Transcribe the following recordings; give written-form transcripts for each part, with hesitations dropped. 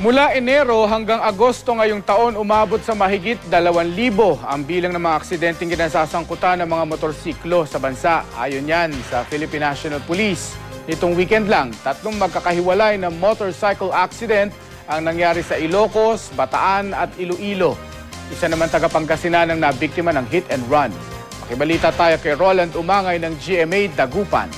Mula Enero hanggang Agosto ngayong taon, umabot sa mahigit 2,000 ang bilang ng mga aksidenteng kinasasangkutan ng mga motorsiklo sa bansa. Ayon yan sa Philippine National Police. Nitong weekend lang, 3 magkakahiwalay na motorcycle accident ang nangyari sa Ilocos, Bataan at Iloilo. Isa naman taga Pangasinan ang nabiktima ng hit and run. Makibalita tayo kay Roland Umangay ng GMA Dagupan.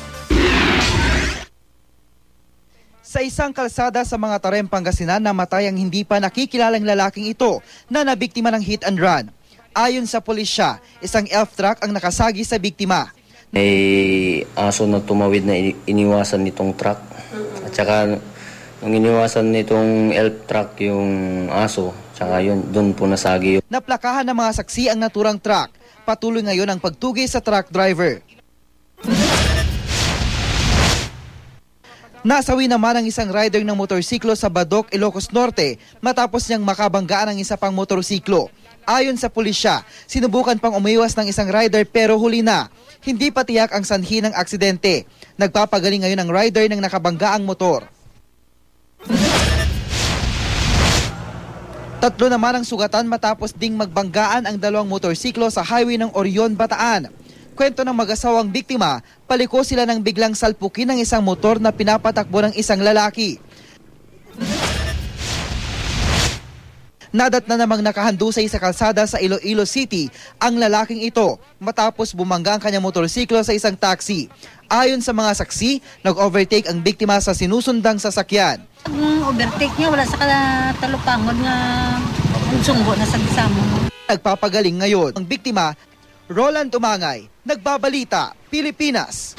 Sa isang kalsada sa mga Tarem, Pangasinan, namatay ang hindi pa nakikilalang lalaking ito na nabiktima ng hit and run. Ayon sa pulisya, isang elf truck ang nakasagi sa biktima. May aso na tumawid na iniwasan nitong truck. At saka nung iniwasan nitong elf truck yung aso, saka yun, doon po nasagi yun. Naplakahan ng mga saksi ang naturang truck. Patuloy ngayon ang pagtugis sa truck driver. Nasawi naman ang isang rider ng motorsiklo sa Badok, Ilocos Norte matapos niyang makabanggaan ang isa pang motorsiklo. Ayon sa pulisya, sinubukan pang umiwas ng isang rider pero huli na. Hindi pa tiyak ang sanhi ng aksidente. Nagpapagaling ngayon ang rider ng nakabanggaang motor. 3 naman ang sugatan matapos ding magbanggaan ang 2 motorsiklo sa highway ng Orion, Bataan. Kwento ng mag-asawang biktima, paliko sila nang biglang salpukin ng isang motor na pinapatakbo ng isang lalaki. Nadat na namang nakahandusay sa kalsada sa Iloilo City ang lalaking ito matapos bumangga ang kanyang motorsiklo sa isang taxi. Ayon sa mga saksi, nag-overtake ang biktima sa sinusundang sasakyan. Ang overtake niya, wala sa talupangod nga sunggo na sa gisamo. Nagpapagaling ngayon ang biktima. Roland Umangay, Nagbabalita, Pilipinas.